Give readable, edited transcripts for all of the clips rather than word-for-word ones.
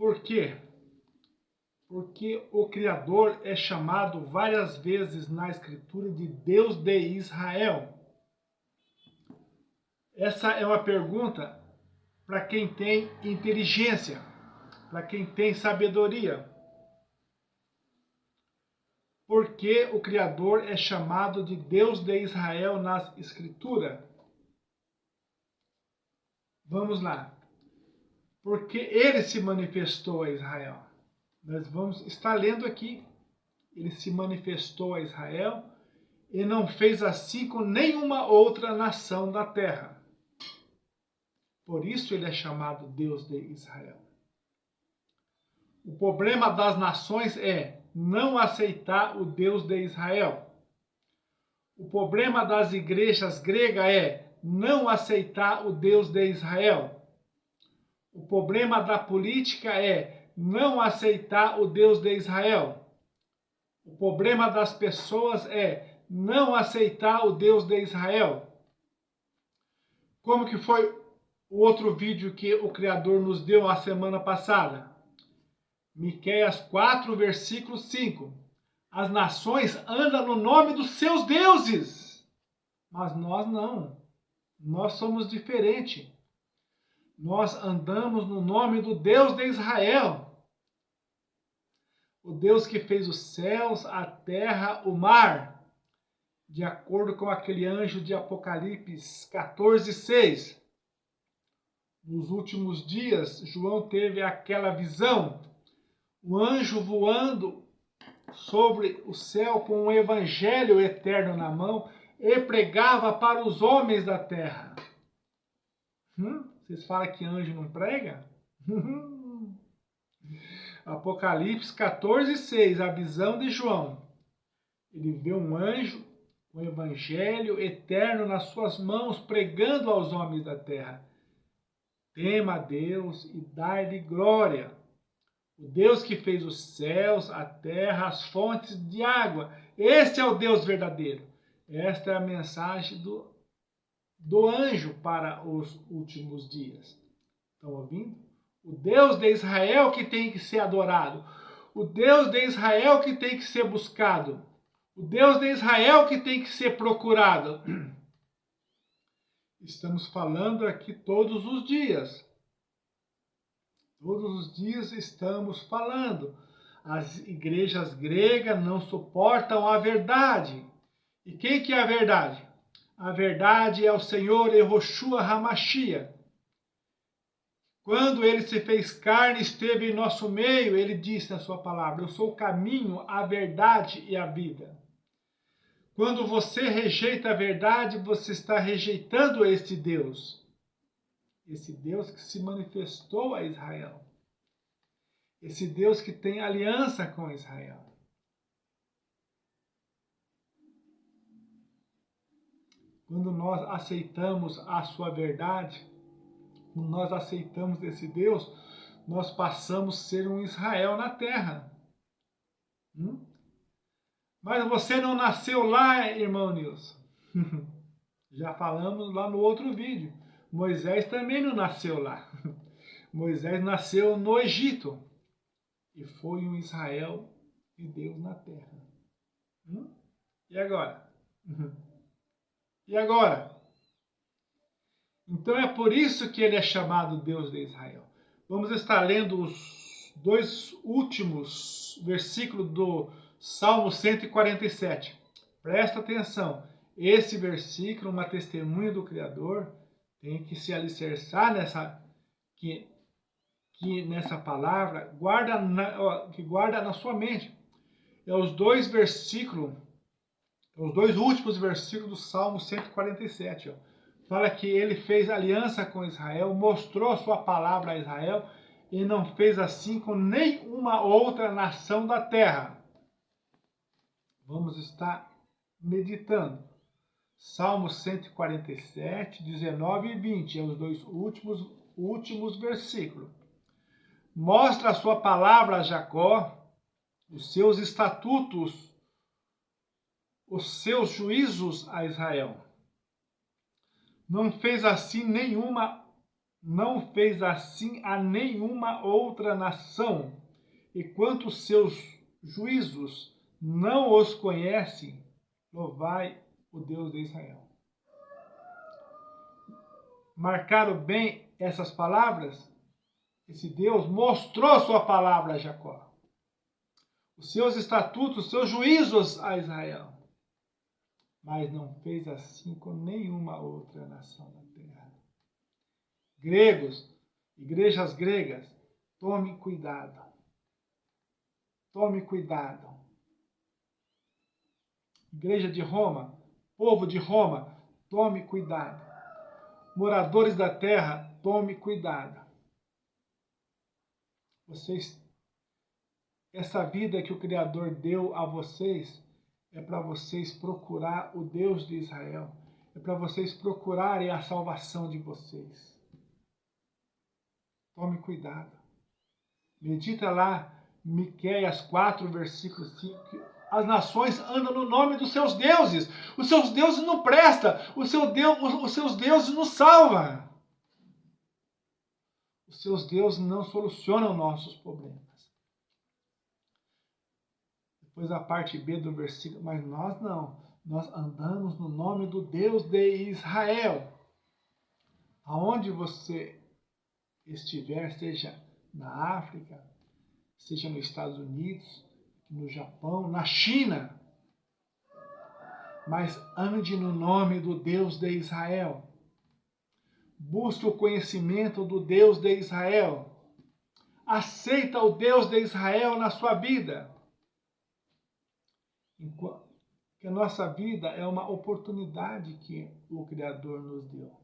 Por quê? Porque o Criador é chamado várias vezes na Escritura de Deus de Israel. Essa é uma pergunta para quem tem inteligência, para quem tem sabedoria. Por que o Criador é chamado de Deus de Israel nas Escrituras? Vamos lá. Porque ele se manifestou a Israel. Nós vamos estar lendo aqui. Ele se manifestou a Israel e não fez assim com nenhuma outra nação da terra. Por isso ele é chamado Deus de Israel. O problema das nações é não aceitar o Deus de Israel. O problema das igrejas gregas é não aceitar o Deus de Israel. O problema da política é não aceitar o Deus de Israel. O problema das pessoas é não aceitar o Deus de Israel. Como que foi o outro vídeo que o Criador nos deu a semana passada? Miqueias 4, versículo 5. As nações andam no nome dos seus deuses, mas nós não. Nós somos diferentes. Nós andamos no nome do Deus de Israel. O Deus que fez os céus, a terra, o mar. De acordo com aquele anjo de Apocalipse 14, 6. Nos últimos dias, João teve aquela visão. O anjo voando sobre o céu com um evangelho eterno na mão e pregava para os homens da terra. Vocês falam que anjo não prega? Apocalipse 14, 6, a visão de João. Ele vê um anjo com o evangelho eterno nas suas mãos, pregando aos homens da terra. Tema a Deus e dai-lhe glória. O Deus que fez os céus, a terra, as fontes de água. Este é o Deus verdadeiro. Esta é a mensagem do anjo para os últimos dias. Estão ouvindo? O Deus de Israel que tem que ser adorado. O Deus de Israel que tem que ser buscado. O Deus de Israel que tem que ser procurado. Estamos falando aqui todos os dias. Todos os dias estamos falando. As igrejas gregas não suportam a verdade. E quem que é a verdade? A verdade é o Senhor Yehoshua HaMashiach. Quando ele se fez carne, esteve em nosso meio, ele disse na sua palavra: eu sou o caminho, a verdade e a vida. Quando você rejeita a verdade, você está rejeitando este Deus. Esse Deus que se manifestou a Israel. Esse Deus que tem aliança com Israel. Quando nós aceitamos a sua verdade, quando nós aceitamos esse Deus, nós passamos a ser um Israel na terra. Mas você não nasceu lá, irmão Nilson. Já falamos lá no outro vídeo. Moisés também não nasceu lá. Moisés nasceu no Egito. E foi um Israel de Deus na terra. E agora? E agora? Então é por isso que ele é chamado Deus de Israel. Vamos estar lendo os dois últimos versículos do Salmo 147. Presta atenção. Esse versículo, uma testemunha do Criador, tem que se alicerçar nessa palavra, que guarda na sua mente. É os dois versículos, os dois últimos versículos do Salmo 147. Fala que ele fez aliança com Israel, mostrou sua palavra a Israel e não fez assim com nenhuma outra nação da terra. Vamos estar meditando. Salmo 147, 19 e 20, é os dois últimos versículos. Mostra a sua palavra a Jacó, os seus estatutos, os seus juízos a Israel. Não fez assim nenhuma não fez assim a nenhuma outra nação, e quanto os seus juízos não os conhece, louvai o Deus de Israel. Marcaram bem essas palavras? Esse Deus mostrou sua palavra a Jacó, os seus estatutos, os seus juízos a Israel, mas não fez assim com nenhuma outra nação da terra. Gregos, igrejas gregas, tome cuidado. Tome cuidado. Igreja de Roma, povo de Roma, tome cuidado. Moradores da terra, tome cuidado. Essa vida que o Criador deu a vocês é para vocês procurar o Deus de Israel. É para vocês procurarem a salvação de vocês. Tome cuidado. Medita lá, Miqueias 4, versículo 5. As nações andam no nome dos seus deuses. Os seus deuses não prestam. Os seus deuses não salvam. Os seus deuses não solucionam nossos problemas. Depois a parte B do versículo, mas nós não. Nós andamos no nome do Deus de Israel. Aonde você estiver, seja na África, seja nos Estados Unidos, no Japão, na China, mas ande no nome do Deus de Israel. Busque o conhecimento do Deus de Israel. Aceita o Deus de Israel na sua vida. Que a nossa vida é uma oportunidade que o Criador nos deu.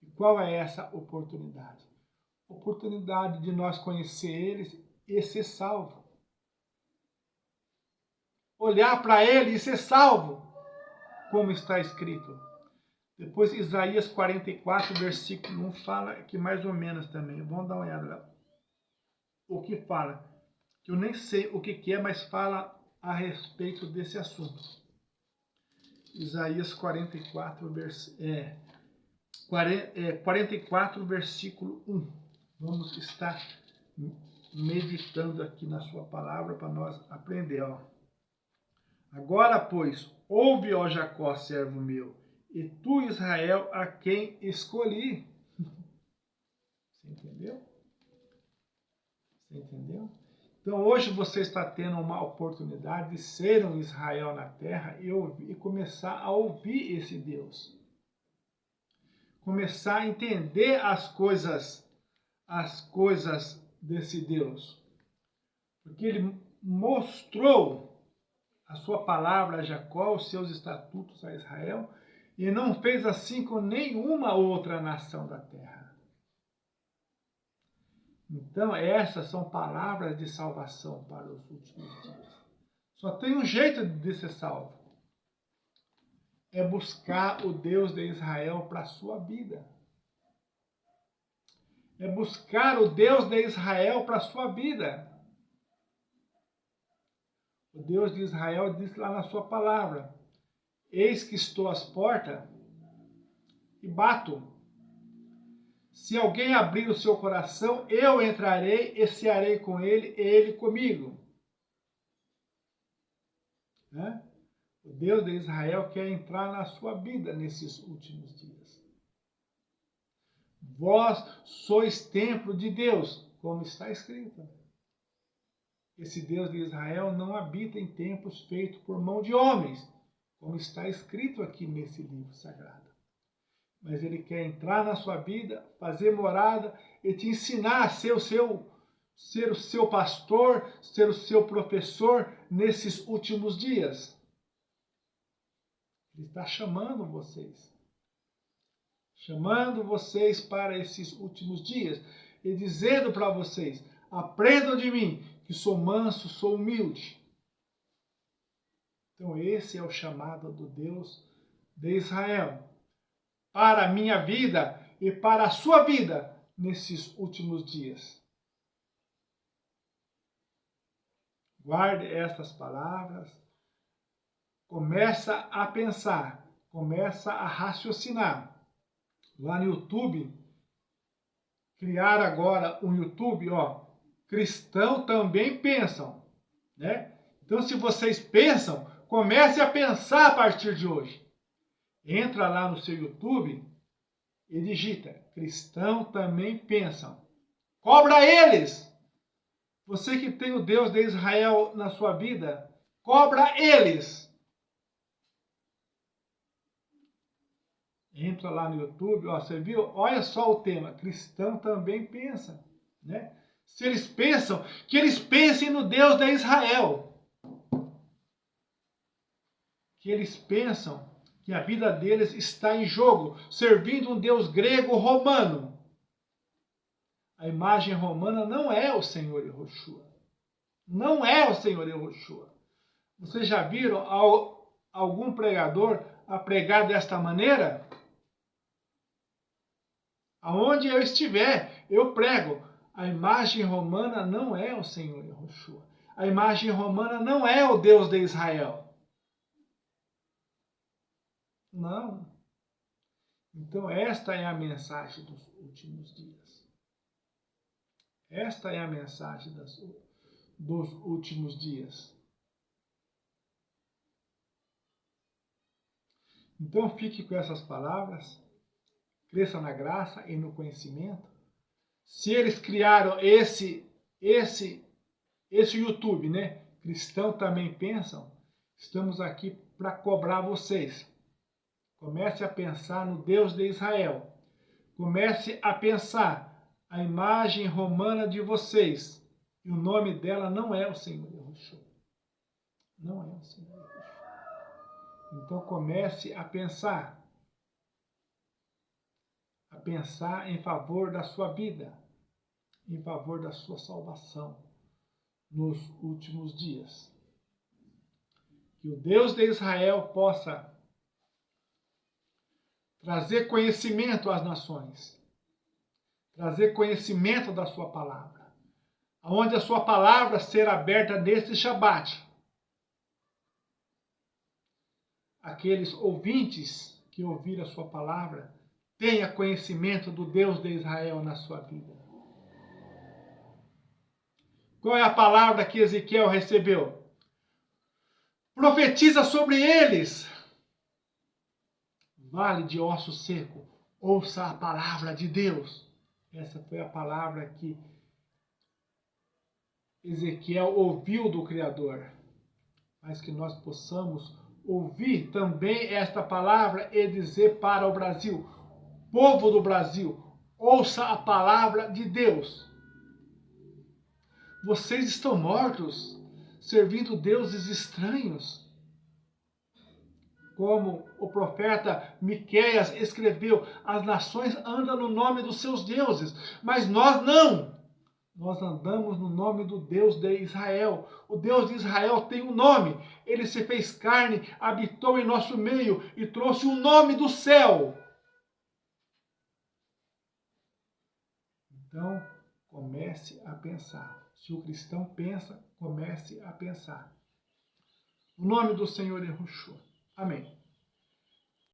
E qual é essa oportunidade? Oportunidade de nós conhecer eles e ser salvo. Olhar para ele e ser salvo, como está escrito. Depois Isaías 44, versículo 1, fala que mais ou menos também. Vamos dar uma olhada lá. O que fala? Que eu nem sei o que é, mas fala a respeito desse assunto. Isaías 44, 44, versículo 1. Vamos estar meditando aqui na sua palavra para nós aprender. Ó. Agora, pois, ouve, ó Jacó, servo meu, e tu, Israel, a quem escolhi. Você entendeu? Você entendeu? Então, hoje você está tendo uma oportunidade de ser um Israel na terra e começar a ouvir esse Deus. Começar a entender as coisas desse Deus. Porque ele mostrou a sua palavra a Jacó, os seus estatutos a Israel, e não fez assim com nenhuma outra nação da terra. Então, essas são palavras de salvação para os últimos dias. Só tem um jeito de ser salvo. É buscar o Deus de Israel para a sua vida. É buscar o Deus de Israel para a sua vida. O Deus de Israel diz lá na sua palavra: eis que estou às portas e bato. Se alguém abrir o seu coração, eu entrarei e cearei com ele e ele comigo. Né? O Deus de Israel quer entrar na sua vida nesses últimos dias. Vós sois templo de Deus, como está escrito. Esse Deus de Israel não habita em templos feitos por mão de homens, como está escrito aqui nesse livro sagrado. Mas ele quer entrar na sua vida, fazer morada e te ensinar a ser o seu pastor, ser o seu professor nesses últimos dias. Ele está chamando vocês para esses últimos dias e dizendo para vocês: aprendam de mim, que sou manso, sou humilde. Então esse é o chamado do Deus de Israel para a minha vida e para a sua vida nesses últimos dias. Guarde estas palavras, começa a pensar, começa a raciocinar. Lá no YouTube criar agora um YouTube, ó, cristão também pensam, né? Então, se vocês pensam, comece a pensar a partir de hoje. Entra lá no seu YouTube e digita, cristão também pensam. Cobra eles! Você que tem o Deus de Israel na sua vida, cobra eles! Entra lá no YouTube, ó, você viu? Olha só o tema, cristão também pensa, né? Se eles pensam, que eles pensem no Deus de Israel. Que eles pensam que a vida deles está em jogo, servindo um Deus grego romano. A imagem romana não é o Senhor Yahushua. Não é o Senhor Yahushua. Vocês já viram algum pregador a pregar desta maneira? Aonde eu estiver, eu prego. A imagem romana não é o Senhor Yahushua. A imagem romana não é o Deus de Israel. Não. Então esta é a mensagem dos últimos dias. Esta é a mensagem dos últimos dias. Então fique com essas palavras. Cresça na graça e no conhecimento. Se eles criaram esse YouTube, né? Cristão também pensam. Estamos aqui para cobrar vocês. Comece a pensar no Deus de Israel. Comece a pensar a imagem romana de vocês. E o nome dela não é o Senhor Yahushua. Não é o Senhor Yahushua. Então comece a pensar em favor da sua vida, em favor da sua salvação nos últimos dias. Que o Deus de Israel possa trazer conhecimento às nações, trazer conhecimento da sua palavra, aonde a sua palavra ser aberta neste Shabat. Aqueles ouvintes que ouviram a sua palavra, tenha conhecimento do Deus de Israel na sua vida. Qual é a palavra que Ezequiel recebeu? Profetiza sobre eles. Vale de osso seco, ouça a palavra de Deus. Essa foi a palavra que Ezequiel ouviu do Criador. Mas que nós possamos ouvir também esta palavra e dizer para o Brasil, povo do Brasil, ouça a palavra de Deus. Vocês estão mortos, servindo deuses estranhos. Como o profeta Miqueias escreveu, as nações andam no nome dos seus deuses, mas nós não. Nós andamos no nome do Deus de Israel. O Deus de Israel tem um nome. Ele se fez carne, habitou em nosso meio e trouxe o nome do céu. Então, comece a pensar. Se o cristão pensa, comece a pensar. No nome do Senhor Yahushua. Amém.